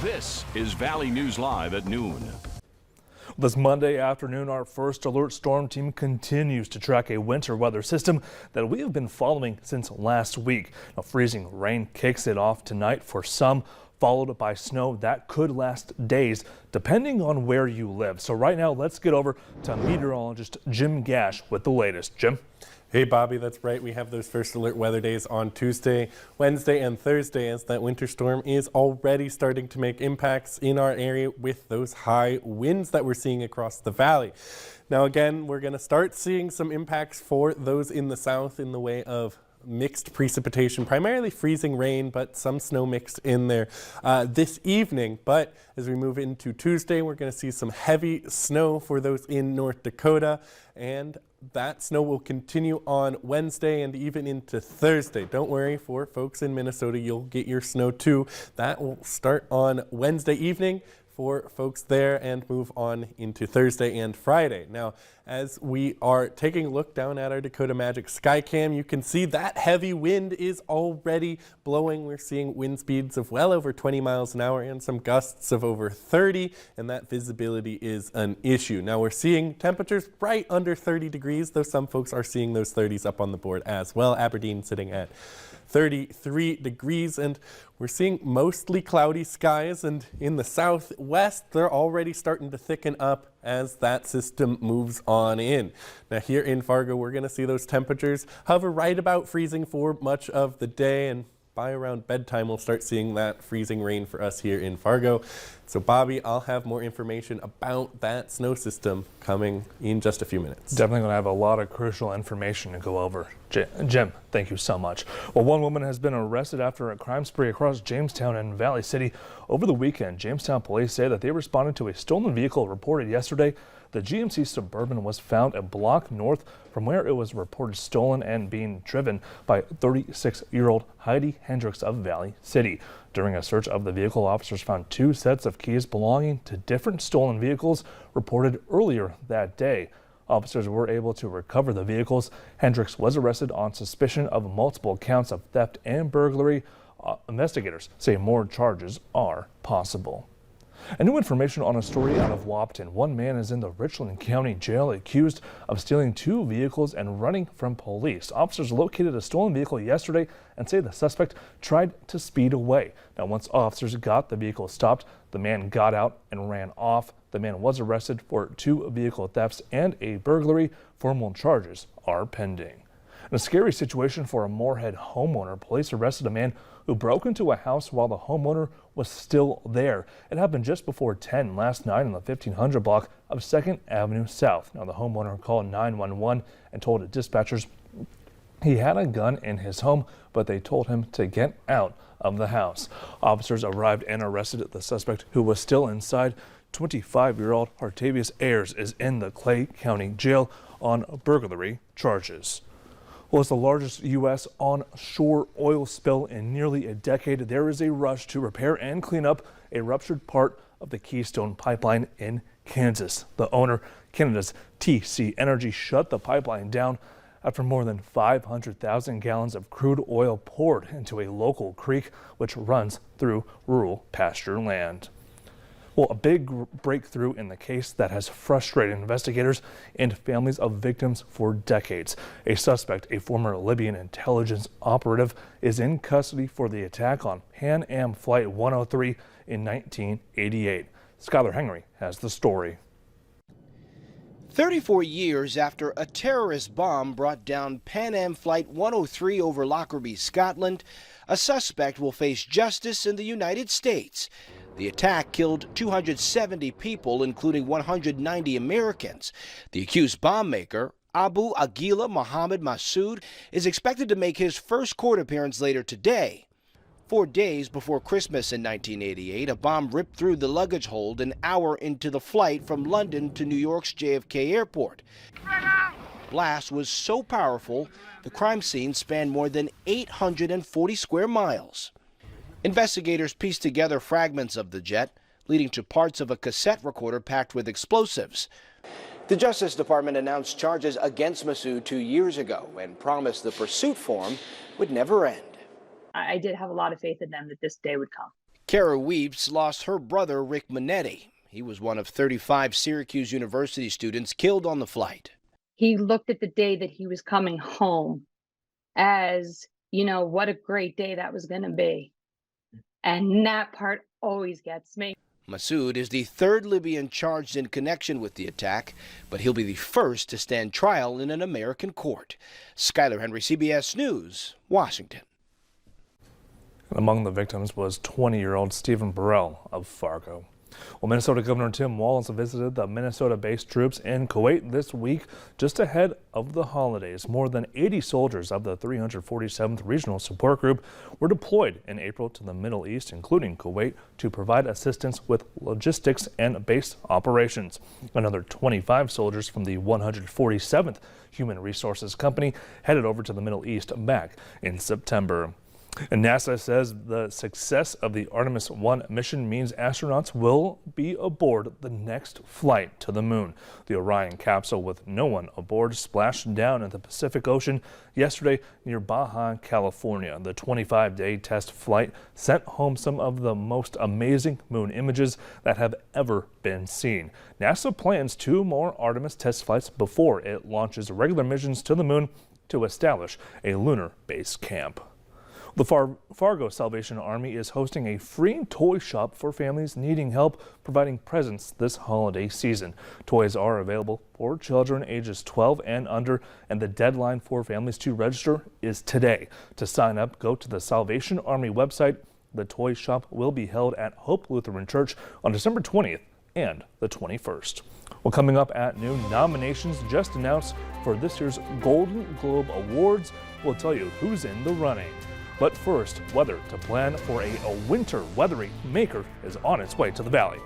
This is Valley News Live at noon. This Monday afternoon, our First Alert Storm Team continues to track a winter weather system that we have been following since last week. Now, freezing rain kicks it off tonight for some, followed by snow that could last days, depending on where you live. So right now, let's get over to meteorologist Jim Gash with the latest. Jim? Hey, Bobby, that's right. We have those First Alert weather days on Tuesday, Wednesday, and Thursday as that winter storm is already starting to make impacts in our area with those high winds that we're seeing across the valley. Now, again, we're going to start seeing some impacts for those in the south in the way of mixed precipitation, primarily freezing rain, but some snow mixed in there this evening. But as we move into Tuesday, we're going to see some heavy snow for those in North Dakota, and that snow will continue on Wednesday and even into Thursday. Don't worry, for folks in Minnesota, you'll get your snow too. That will start on Wednesday evening for folks there and move on into Thursday and Friday. Now, as we are taking a look down at our Dakota Magic Skycam, you can see that heavy wind is already blowing. We're seeing wind speeds of well over 20 miles an hour and some gusts of over 30, and that visibility is an issue. Now, we're seeing temperatures right under 30 degrees, though some folks are seeing those 30s up on the board as well. Aberdeen sitting at 33 degrees, and we're seeing mostly cloudy skies, and in the southwest they're already starting to thicken up as that system moves on in. Now, here in Fargo, we're going to see those temperatures hover right about freezing for much of the day, and by around bedtime we'll start seeing that freezing rain for us here in Fargo. So Bobby, I'll have more information about that snow system coming in just a few minutes. Definitely going to have a lot of crucial information to go over. Jim, thank you so much. Well, one woman has been arrested after a crime spree across Jamestown and Valley City over the weekend. Jamestown police say that they responded to a stolen vehicle reported yesterday. The GMC Suburban was found a block north from where it was reported stolen and being driven by 36-year-old Heidi Hendricks of Valley City. During a search of the vehicle, officers found 2 sets of keys belonging to different stolen vehicles reported earlier that day. Officers were able to recover the vehicles. Hendricks was arrested on suspicion of multiple counts of theft and burglary. Investigators say more charges are possible. And new information on a story out of Wahpeton. One man is in the Richland County Jail accused of stealing 2 vehicles and running from police. Officers located a stolen vehicle yesterday and say the suspect tried to speed away. Now, once officers got the vehicle stopped, the man got out and ran off. The man was arrested for 2 vehicle thefts and a burglary. Formal charges are pending. In a scary situation for a Moorhead homeowner, police arrested a man who broke into a house while the homeowner was still there. It happened just before 10 last night on the 1500 block of 2nd Avenue South. Now, the homeowner called 911 and told dispatchers he had a gun in his home, but they told him to get out of the house. Officers arrived and arrested the suspect, who was still inside. 25-year-old Hartavius Ayers is in the Clay County Jail on burglary charges. Well, it's the largest U.S. onshore oil spill in nearly a decade. There is a rush to repair and clean up a ruptured part of the Keystone Pipeline in Kansas. The owner, Canada's TC Energy, shut the pipeline down after more than 500,000 gallons of crude oil poured into a local creek, which runs through rural pasture land. Well, a big breakthrough in the case that has frustrated investigators and families of victims for decades. A suspect, a former Libyan intelligence operative, is in custody for the attack on Pan Am Flight 103 in 1988. Skylar Henry has the story. 34 years after a terrorist bomb brought down Pan Am Flight 103 over Lockerbie, Scotland, a suspect will face justice in the United States. The attack killed 270 people, including 190 Americans. The accused bomb maker, Abu Aguila Mohammed Massoud, is expected to make his first court appearance later today. 4 days before Christmas in 1988, a bomb ripped through the luggage hold an hour into the flight from London to New York's JFK Airport. The blast was so powerful, the crime scene spanned more than 840 square miles. Investigators pieced together fragments of the jet, leading to parts of a cassette recorder packed with explosives. The Justice Department announced charges against Massoud 2 years ago and promised the pursuit for him would never end. I did have a lot of faith in them that this day would come. Kara Weeps lost her brother, Rick Minetti. He was one of 35 Syracuse University students killed on the flight. He looked at the day that he was coming home as, what a great day that was going to be. And that part always gets me. Massoud is the third Libyan charged in connection with the attack, but he'll be the first to stand trial in an American court. Skylar Henry, CBS News, Washington. Among the victims was 20-year-old Stephen Burrell of Fargo. Well, Minnesota Governor Tim Walz visited the Minnesota-based troops in Kuwait this week just ahead of the holidays. More than 80 soldiers of the 347th Regional Support Group were deployed in April to the Middle East, including Kuwait, to provide assistance with logistics and base operations. Another 25 soldiers from the 147th Human Resources Company headed over to the Middle East back in September. And NASA says the success of the Artemis 1 mission means astronauts will be aboard the next flight to the moon. The Orion capsule, with no one aboard, splashed down in the Pacific Ocean yesterday near Baja, California. The 25-day test flight sent home some of the most amazing moon images that have ever been seen. NASA plans 2 more Artemis test flights before it launches regular missions to the moon to establish a lunar base camp. The Fargo Salvation Army is hosting a free toy shop for families needing help providing presents this holiday season. Toys are available for children ages 12 and under, and the deadline for families to register is today. To sign up, go to the Salvation Army website. The toy shop will be held at Hope Lutheran Church on December 20th and the 21st. Well, coming up at noon, nominations just announced for this year's Golden Globe Awards. We'll tell you who's in the running. But first, weather to plan for a winter weathery maker is on its way to the valley.